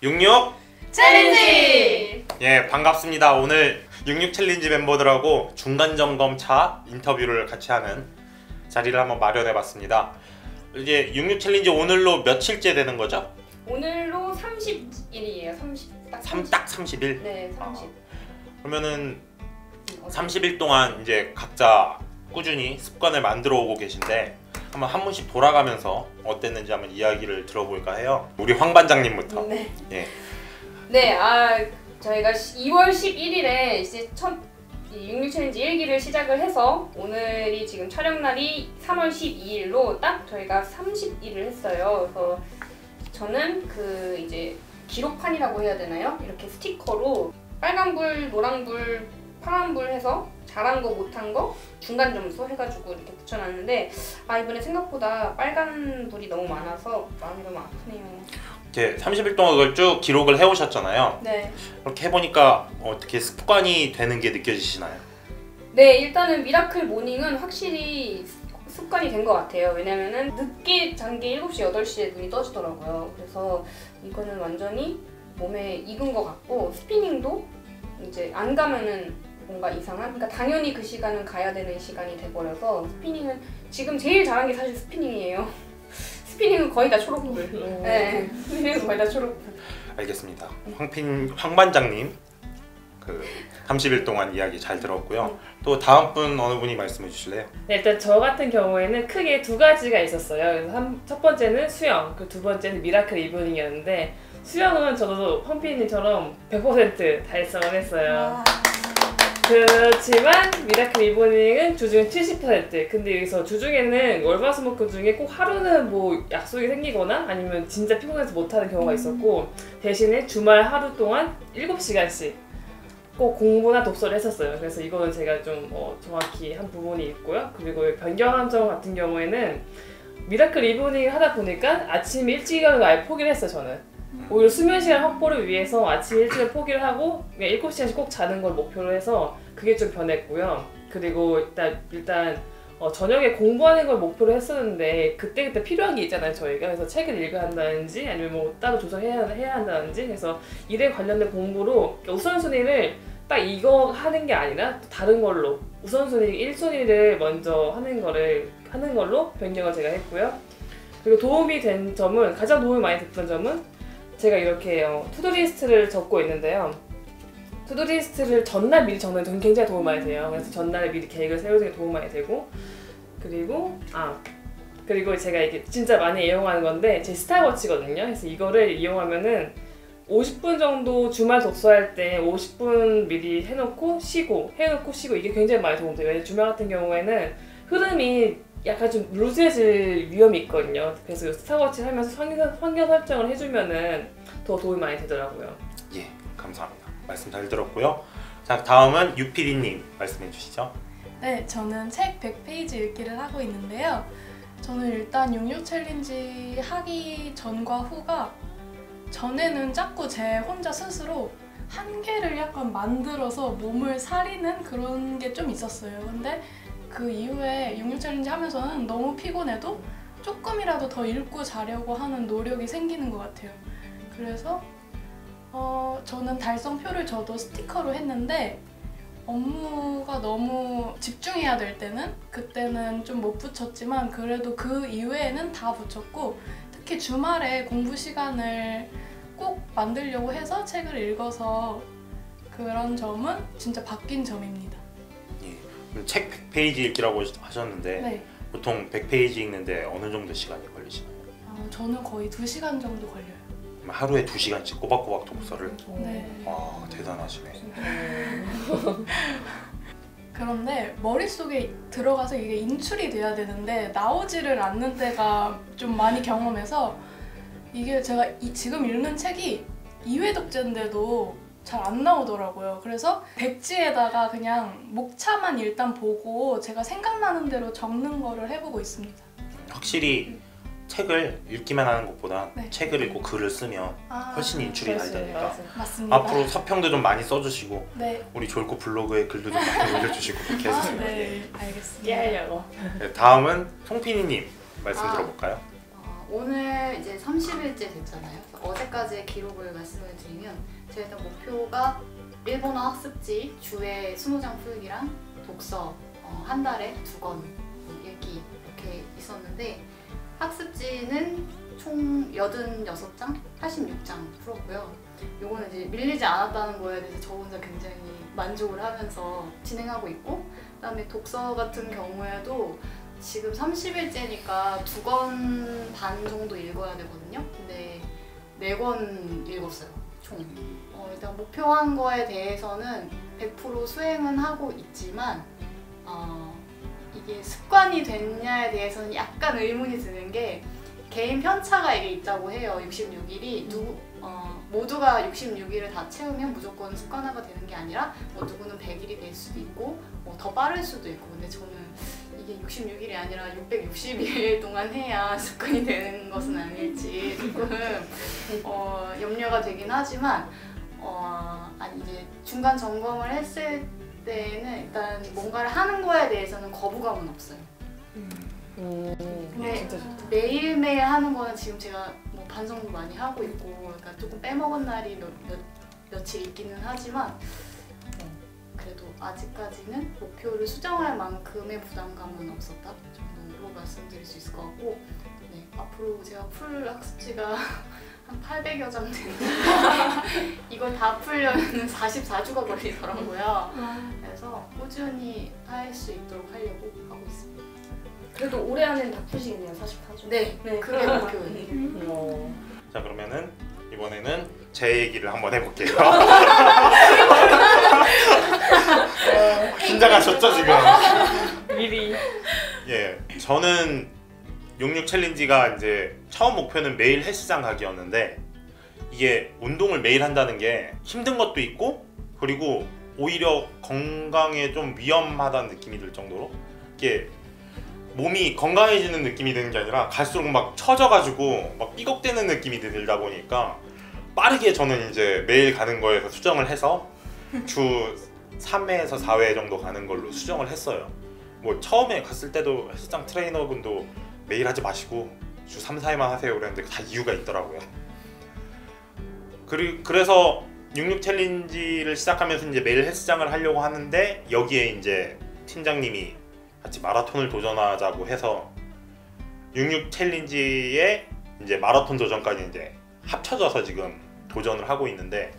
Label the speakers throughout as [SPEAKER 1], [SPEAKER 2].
[SPEAKER 1] 66
[SPEAKER 2] 챌린지!
[SPEAKER 1] 예, 반갑습니다. 오늘 66 챌린지 멤버들하고 중간점검차 인터뷰를 같이 하는 자리를 한번 마련해봤습니다. 이제 66 챌린지 오늘로 며칠째 되는 거죠?
[SPEAKER 2] 오늘로 30일이에요. 30일.
[SPEAKER 1] 딱 30일?
[SPEAKER 2] 네, 30.
[SPEAKER 1] 그러면은 30일 동안 이제 각자 꾸준히 습관을 만들어 오고 계신데 한번 한 분씩 돌아가면서 어땠는지 한번 이야기를 들어볼까 해요. 우리 황 반장님부터.
[SPEAKER 2] 네.
[SPEAKER 1] 예.
[SPEAKER 2] 네, 저희가 2월 11일에 이제 첫 66 챌린지 1기를 시작을 해서 오늘이 지금 촬영날이 3월 12일로 딱 저희가 30일을 했어요. 그래서 저는 그 이제 기록판이라고 해야 되나요? 이렇게 스티커로 빨간불, 노란불, 파란불 해서 잘한 거, 못한 거, 중간 점수 해가지고 이렇게 붙여놨는데 이번에 생각보다 빨간 불이 너무 많아서 마음이 너무 아프네요.
[SPEAKER 1] 이렇게 30일 동안 그걸 쭉 기록을 해오셨잖아요.
[SPEAKER 2] 네.
[SPEAKER 1] 그렇게 해보니까 어떻게 습관이 되는 게 느껴지시나요?
[SPEAKER 2] 네, 일단은 미라클 모닝은 확실히 습관이 된 것 같아요. 왜냐면은 늦게 잔 게 7시, 8시에 눈이 떠지더라고요. 그래서 이거는 완전히 몸에 익은 것 같고 스피닝도 이제 안 가면은 뭔가 이상한? 그러니까 당연히 그 시간은 가야 되는 시간이 돼버려서 스피닝은 지금 제일 잘한 게 사실 스피닝이에요. 스피닝은 거의 다 초록불. 네, 스피닝은 거의 다 초록불.
[SPEAKER 1] 알겠습니다. 황 반장님 그 30일 동안 이야기 잘 들었고요. 또 다음 분 어느 분이 말씀해 주실래요?
[SPEAKER 3] 네, 일단 저 같은 경우에는 크게 두 가지가 있었어요. 그래서 첫 번째는 수영, 그 두 번째는 미라클 이브닝이었는데 수영은 저도 황피디님처럼 100% 달성을 했어요. 그렇지만 미라클 이브닝은 주중 70%. 근데 여기서 주중에는 월화수목금 중에 꼭 하루는 뭐 약속이 생기거나 아니면 진짜 피곤해서 못하는 경우가 있었고 대신에 주말 하루 동안 7시간씩 꼭 공부나 독서를 했었어요. 그래서 이거는 제가 좀 정확히 한 부분이 있고요. 그리고 변경한 점 같은 경우에는 미라클 이브닝 하다 보니까 아침 일찍 일어나는 걸 아예 포기를 했어요. 저는 오히려 수면 시간 확보를 위해서 아침 일찍을 포기를 하고 그냥 7시간씩 꼭 자는 걸 목표로 해서 그게 좀 변했고요. 그리고 일단 저녁에 공부하는 걸 목표로 했었는데 그때그때 필요한 게 있잖아요. 저희가 그래서 책을 읽어야 한다든지 아니면 뭐 따로 조사해야 한다든지 그래서 일에 관련된 공부로 우선순위를 딱 이거 하는 게 아니라 다른 걸로 우선순위 1순위를 먼저 하는 걸로 변경을 제가 했고요. 그리고 도움이 된 점은 가장 도움이 많이 됐던 점은 제가 이렇게 투두리스트를 적고 있는데요. 투두리스트를 전날 미리 적는 게 굉장히 도움이 많이 돼요. 그래서 전날에 미리 계획을 세우는 게 도움이 많이 되고 그리고 제가 이게 진짜 많이 이용하는 건데 제 스타워치거든요. 그래서 이거를 이용하면은 50분 정도 주말 독서할 때 50분 미리 해놓고 쉬고 이게 굉장히 많이 도움이 돼요. 왜냐면 주말 같은 경우에는 흐름이 약간 좀 루즈해질 위험이 있거든요. 그래서 스타워치를 하면서 환경 설정을 해주면은 더 도움이 많이 되더라고요.
[SPEAKER 1] 예, 감사합니다. 말씀 잘 들었고요. 자, 다음은 유PD님 말씀해 주시죠.
[SPEAKER 4] 네, 저는 책 100페이지 읽기를 하고 있는데요. 저는 일단 66 챌린지 하기 전과 후가 전에는 자꾸 제 혼자 스스로 한계를 약간 만들어서 몸을 사리는 그런 게 좀 있었어요. 근데 그 이후에 66 챌린지 하면서는 너무 피곤해도 조금이라도 더 읽고 자려고 하는 노력이 생기는 것 같아요. 그래서 저는 달성표를 저도 스티커로 했는데 업무가 너무 집중해야 될 때는 그때는 좀 못 붙였지만 그래도 그 이외에는 다 붙였고 특히 주말에 공부 시간을 꼭 만들려고 해서 책을 읽어서 그런 점은 진짜 바뀐 점입니다.
[SPEAKER 1] 예, 책 100페이지 읽기라고 하셨는데
[SPEAKER 4] 네.
[SPEAKER 1] 보통 100페이지 읽는데 어느 정도 시간이 걸리시나요?
[SPEAKER 4] 저는 거의 2시간 정도 걸려요.
[SPEAKER 1] 하루에 2시간씩 꼬박꼬박 독서를?
[SPEAKER 4] 네.
[SPEAKER 1] 와, 대단하시네.
[SPEAKER 4] 그런데 머릿속에 들어가서 이게 인출이 돼야 되는데 나오지를 않는 때가 좀 많이 경험해서 이게 제가 지금 읽는 책이 2회 독재인데도 잘 안 나오더라고요. 그래서 백지에다가 그냥 목차만 일단 보고 제가 생각나는 대로 적는 거를 해보고 있습니다.
[SPEAKER 1] 확실히 책을 읽기만 하는 것보다
[SPEAKER 4] 네.
[SPEAKER 1] 책을 읽고 글을 쓰면 훨씬 인출이 잘 되니까
[SPEAKER 4] 맞습니다.
[SPEAKER 1] 앞으로 서평도 좀 많이 써주시고
[SPEAKER 4] 네.
[SPEAKER 1] 우리 졸고 블로그에 글도 좀 많이 올려주시고 그렇게 해주세요.
[SPEAKER 4] 네, 알겠습니다.
[SPEAKER 3] 깨하려고.
[SPEAKER 1] 네, 다음은 송피디님 말씀 들어볼까요?
[SPEAKER 5] 오늘 이제 30일째 됐잖아요. 그래서 어제까지의 기록을 말씀을 드리면 제가 일단 목표가 일본어 학습지 주에 20장 풀기랑 독서 한 달에 2권 읽기 이렇게 있었는데 학습지는 총 86장, 86장 풀었고요. 요거는 이제 밀리지 않았다는 거에 대해서 저 혼자 굉장히 만족을 하면서 진행하고 있고, 그다음에 독서 같은 경우에도 지금 30일째니까 2권 반 정도 읽어야 되거든요. 근데 4권 읽었어요, 총. 일단 목표한 거에 대해서는 100% 수행은 하고 있지만 이게 습관이 됐냐에 대해서는 약간 의문이 드는 게 개인 편차가 이게 있다고 해요. 66일이 모두가 66일을 다 채우면 무조건 습관화가 되는 게 아니라 뭐 누구는 100일이 될 수도 있고 뭐 더 빠를 수도 있고, 근데 저는 이게 66일이 아니라 660일 동안 해야 습관이 되는 것은 아닐지 조금 염려가 되긴 하지만 아니 이제 중간 점검을 했을 때는 일단 뭔가를 하는 거에 대해서는 거부감은 없어요. 근데
[SPEAKER 3] 진짜 좋다.
[SPEAKER 5] 매일매일 하는 거는 지금 제가 뭐 반성도 많이 하고 있고, 그러니까 조금 빼먹은 날이 며칠 있기는 하지만 그래도 아직까지는 목표를 수정할 만큼의 부담감은 없었다 정도로 말씀드릴 수 있을 것 같고, 네, 앞으로 제가 풀 학습지가 한 800여 장 되는데 이걸 다 풀려면 44주가 걸리더라고요. 그래서 꾸준히 할 수 있도록 하려고 하고 있습니다.
[SPEAKER 2] 그래도 올해 안에는 다 푸시겠네요, 44주.
[SPEAKER 5] 네,
[SPEAKER 2] 네.
[SPEAKER 5] 그게 목표예요.
[SPEAKER 1] 자, 그러면은 이번에는 제 얘기를 한번 해볼게요. 긴장하셨죠 지금?
[SPEAKER 3] 미리.
[SPEAKER 1] 예, 저는 66 챌린지가 이제 처음 목표는 매일 헬스장 가기였는데, 이게 운동을 매일 한다는 게 힘든 것도 있고, 그리고 오히려 건강에 좀 위험하다는 느낌이 들 정도로 이게 몸이 건강해지는 느낌이 드는 게 아니라 갈수록 막 처져가지고 막 삐걱대는 느낌이 들다 보니까 빠르게 저는 이제 매일 가는 거에서 수정을 해서 주 3회에서 4회 정도 가는 걸로 수정을 했어요. 뭐 처음에 갔을 때도 헬스장 트레이너분도 매일 하지 마시고 주 3, 4회만 하세요 그랬는데 다 이유가 있더라고요. 그래서 66 챌린지를 시작하면서 이제 매일 헬스장을 하려고 하는데, 여기에 이제 팀장님이 같이 마라톤을 도전하자고 해서 66 챌린지에 이제 마라톤 도전까지 이제 합쳐져서 지금 도전을 하고 있는데,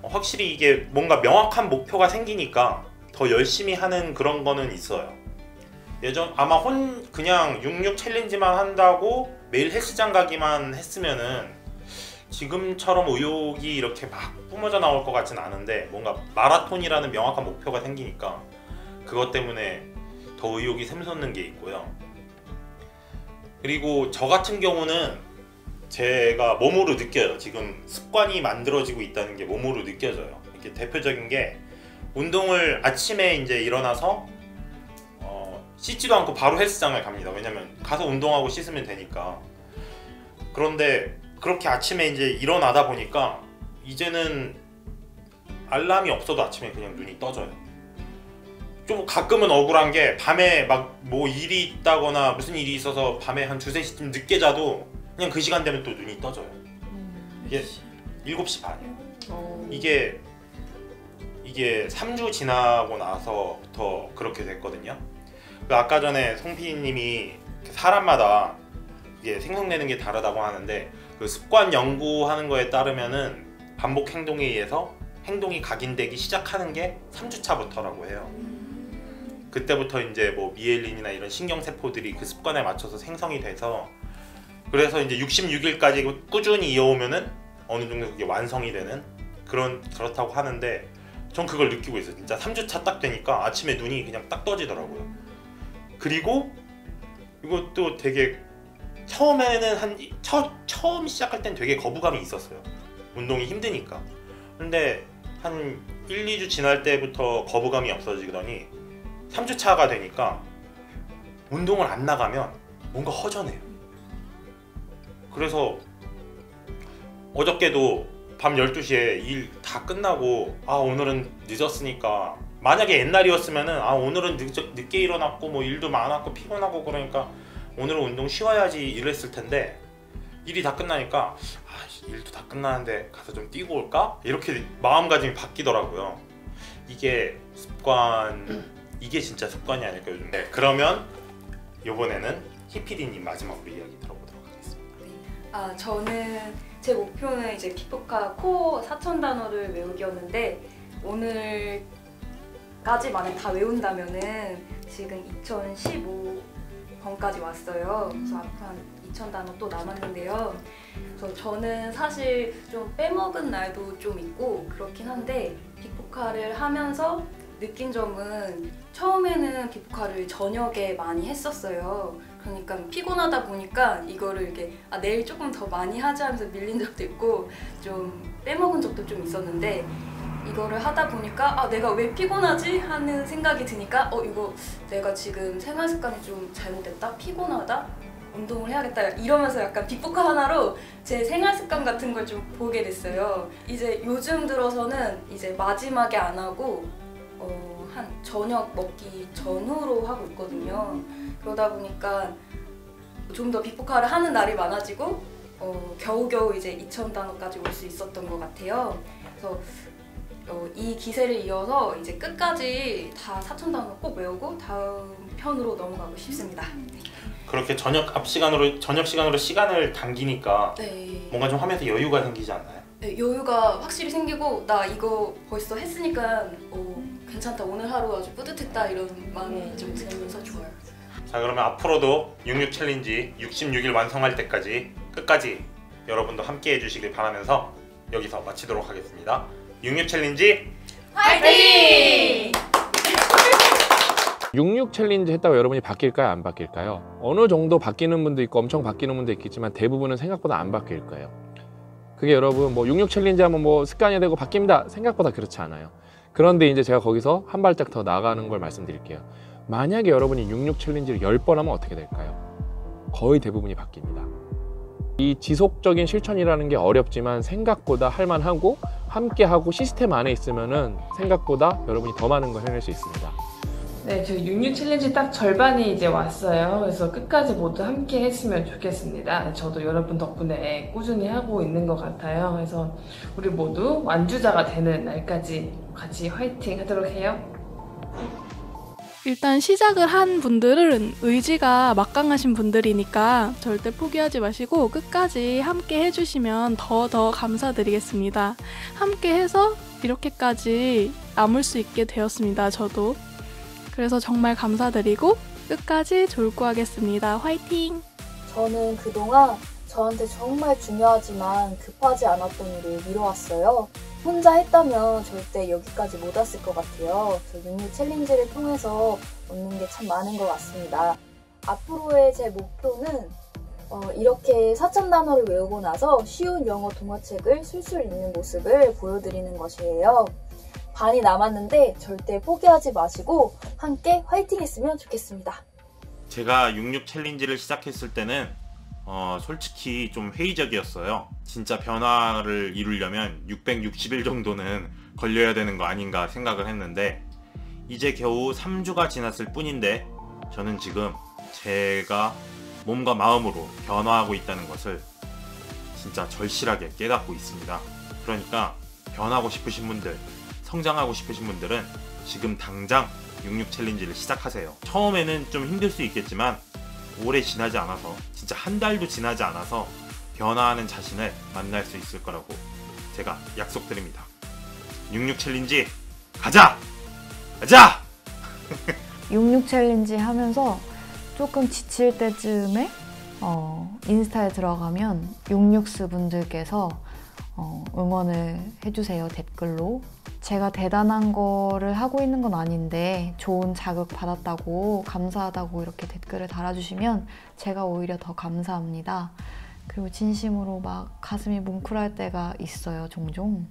[SPEAKER 1] 확실히 이게 뭔가 명확한 목표가 생기니까 더 열심히 하는 그런 거는 있어요. 아마 그냥 66 챌린지만 한다고 매일 헬스장 가기만 했으면은 지금처럼 의욕이 이렇게 막 뿜어져 나올 것 같진 않은데, 뭔가 마라톤이라는 명확한 목표가 생기니까 그것 때문에 더 의욕이 샘솟는 게 있고요. 그리고 저 같은 경우는 제가 몸으로 느껴요. 지금 습관이 만들어지고 있다는 게 몸으로 느껴져요. 이렇게 대표적인 게, 운동을 아침에 이제 일어나서 씻지도 않고 바로 헬스장을 갑니다. 왜냐면 가서 운동하고 씻으면 되니까. 그런데 그렇게 아침에 이제 일어나다 보니까 이제는 알람이 없어도 아침에 그냥 눈이 떠져요. 좀 가끔은 억울한 게, 밤에 막 뭐 일이 있다거나 무슨 일이 있어서 밤에 한 2, 3시쯤 늦게 자도 그냥 그 시간 되면 또 눈이 떠져요. 이게 7시 반. 이게 3주 지나고 나서부터 그렇게 됐거든요. 아까 전에 송 PD님이 사람마다 이게 생성되는 게 다르다고 하는데, 그 습관 연구하는 거에 따르면은 반복 행동에 의해서 행동이 각인되기 시작하는 게 3주 차부터라고 해요. 그때부터 이제 뭐 미엘린이나 이런 신경세포들이 그 습관에 맞춰서 생성이 돼서, 그래서 이제 66일까지 꾸준히 이어오면은 어느 정도 그게 완성이 되는 그렇다고 하는데, 전 그걸 느끼고 있어요. 진짜 3주차 딱 되니까 아침에 눈이 그냥 딱 떠지더라고요. 그리고 이것도 되게 처음에는 처음 시작할 땐 되게 거부감이 있었어요. 운동이 힘드니까. 근데 한 1, 2주 지날 때부터 거부감이 없어지더니 3주차가 되니까 운동을 안 나가면 뭔가 허전해요. 그래서 어저께도 밤 12시에 일 다 끝나고 오늘은 늦었으니까, 만약에 옛날이었으면은 오늘은 늦게 일어났고 뭐 일도 많았고 피곤하고 그러니까 오늘은 운동 쉬어야지 이랬을 텐데, 일이 다 끝나니까 일도 다 끝나는데 가서 좀 뛰고 올까? 이렇게 마음가짐이 바뀌더라고요. 이게 이게 진짜 습관이 아닐까 요즘. 네, 그러면 이번에는 희피디님 마지막으로 이야기 들어보도록 하겠습니다.
[SPEAKER 6] 저는 제 목표는 이제 피포카 코어 4,000단어를 외우기였는데 오늘까지 만약 다 외운다면은 지금 2015번까지 왔어요. 그래서 앞으로 한 2,000단어 또 남았는데요. 그래서 저는 사실 좀 빼먹은 날도 좀 있고 그렇긴 한데 피포카를 하면서 느낀 점은 처음에는 피포카를 저녁에 많이 했었어요. 그러니까 피곤하다 보니까 이거를 이렇게 내일 조금 더 많이 하자 하면서 밀린 적도 있고 좀 빼먹은 적도 좀 있었는데 이거를 하다 보니까 내가 왜 피곤하지? 하는 생각이 드니까 이거 내가 지금 생활 습관이 좀 잘못됐다? 피곤하다? 운동을 해야겠다 이러면서 약간 피포카 하나로 제 생활 습관 같은 걸 좀 보게 됐어요. 이제 요즘 들어서는 이제 마지막에 안 하고 한 저녁 먹기 전후로 하고 있거든요. 그러다 보니까 좀 더 비포카를 하는 날이 많아지고 겨우겨우 이제 2,000단어까지 올 수 있었던 것 같아요. 그래서 이 기세를 이어서 이제 끝까지 다 4,000단어 꼭 외우고 다음 편으로 넘어가고 싶습니다.
[SPEAKER 1] 그렇게 저녁 시간으로 시간을 당기니까
[SPEAKER 6] 네.
[SPEAKER 1] 뭔가 좀 하면서 여유가 생기지 않나요?
[SPEAKER 6] 네, 여유가 확실히 생기고 나 이거 벌써 했으니까 괜찮다, 오늘 하루 아주 뿌듯했다 이런 마음이 좀 들면서 좋아요.
[SPEAKER 1] 자, 그러면 앞으로도 66 챌린지 66일 완성할 때까지 끝까지 여러분도 함께 해주시길 바라면서 여기서 마치도록 하겠습니다. 66 챌린지
[SPEAKER 6] 화이팅!
[SPEAKER 7] 66 챌린지 했다고 여러분이 바뀔까요? 안 바뀔까요? 어느 정도 바뀌는 분도 있고 엄청 바뀌는 분도 있겠지만 대부분은 생각보다 안 바뀔 거예요. 그게 여러분 66 챌린지 하면 습관이 되고 바뀝니다. 생각보다 그렇지 않아요. 그런데 이제 제가 거기서 한 발짝 더 나아가는 걸 말씀드릴게요. 만약에 여러분이 66 챌린지를 10번 하면 어떻게 될까요? 거의 대부분이 바뀝니다. 이 지속적인 실천이라는 게 어렵지만 생각보다 할만하고 함께하고 시스템 안에 있으면은 생각보다 여러분이 더 많은 걸 해낼 수 있습니다.
[SPEAKER 3] 네, 저희 66 챌린지 딱 절반이 이제 왔어요. 그래서 끝까지 모두 함께 했으면 좋겠습니다. 저도 여러분 덕분에 꾸준히 하고 있는 것 같아요. 그래서 우리 모두 완주자가 되는 날까지 같이 화이팅 하도록 해요.
[SPEAKER 4] 일단 시작을 한 분들은 의지가 막강하신 분들이니까 절대 포기하지 마시고 끝까지 함께 해주시면 더 감사드리겠습니다. 함께 해서 이렇게까지 남을 수 있게 되었습니다. 저도. 그래서 정말 감사드리고 끝까지 졸구하겠습니다. 화이팅!
[SPEAKER 8] 저는 그동안 저한테 정말 중요하지만 급하지 않았던 일을 미뤄왔어요. 혼자 했다면 절대 여기까지 못 왔을 것 같아요. 66 챌린지를 통해서 얻는 게 참 많은 것 같습니다. 앞으로의 제 목표는 이렇게 4,000단어를 외우고 나서 쉬운 영어 동화책을 술술 읽는 모습을 보여드리는 것이에요. 반이 남았는데 절대 포기하지 마시고 함께 화이팅 했으면 좋겠습니다.
[SPEAKER 1] 제가 66 챌린지를 시작했을 때는 솔직히 좀 회의적이었어요. 진짜 변화를 이루려면 660일 정도는 걸려야 되는 거 아닌가 생각을 했는데 이제 겨우 3주가 지났을 뿐인데 저는 지금 제가 몸과 마음으로 변화하고 있다는 것을 진짜 절실하게 깨닫고 있습니다. 그러니까 변하고 싶으신 분들, 성장하고 싶으신 분들은 지금 당장 66 챌린지를 시작하세요. 처음에는 좀 힘들 수 있겠지만 오래 지나지 않아서, 진짜 한 달도 지나지 않아서 변화하는 자신을 만날 수 있을 거라고 제가 약속드립니다. 66 챌린지 가자! 가자!
[SPEAKER 9] 66 챌린지 하면서 조금 지칠 때쯤에 인스타에 들어가면 66스 분들께서 응원을 해주세요, 댓글로. 제가 대단한 거를 하고 있는 건 아닌데 좋은 자극 받았다고, 감사하다고 이렇게 댓글을 달아주시면 제가 오히려 더 감사합니다. 그리고 진심으로 막 가슴이 뭉클할 때가 있어요, 종종.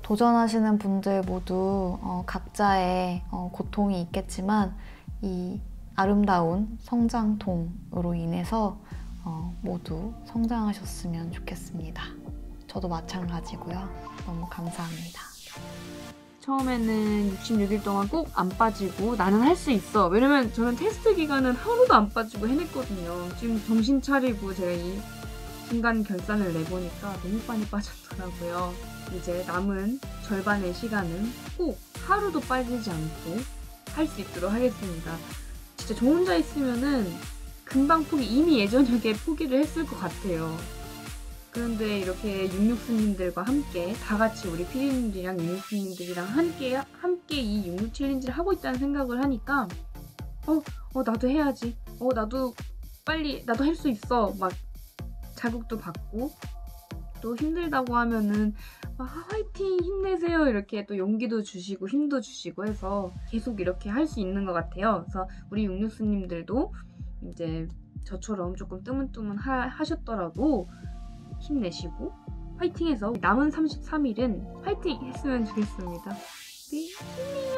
[SPEAKER 9] 도전하시는 분들 모두 각자의 고통이 있겠지만 이 아름다운 성장통으로 인해서 모두 성장하셨으면 좋겠습니다. 저도 마찬가지고요. 너무 감사합니다.
[SPEAKER 2] 처음에는 66일 동안 꼭 안 빠지고 나는 할 수 있어. 왜냐면 저는 테스트 기간은 하루도 안 빠지고 해냈거든요. 지금 정신 차리고 제가 이 중간 결산을 내보니까 너무 많이 빠졌더라고요. 이제 남은 절반의 시간은 꼭 하루도 빠지지 않고 할 수 있도록 하겠습니다. 진짜 저 혼자 있으면은 금방 이미 예전에 포기를 했을 것 같아요. 그런데 이렇게 육육스님들과 함께 다 같이 우리 피디님들이랑 육육스님들이랑 함께 이 육육 챌린지를 하고 있다는 생각을 하니까 나도 해야지. 나도 할 수 있어. 막 자극도 받고 또 힘들다고 하면은 화이팅 힘내세요 이렇게 또 용기도 주시고 힘도 주시고 해서 계속 이렇게 할 수 있는 것 같아요. 그래서 우리 육육스님들도 이제 저처럼 조금 뜨문뜨문 하셨더라도 힘내시고 화이팅해서 남은 33일은 화이팅 했으면 좋겠습니다. 네, 힘내요.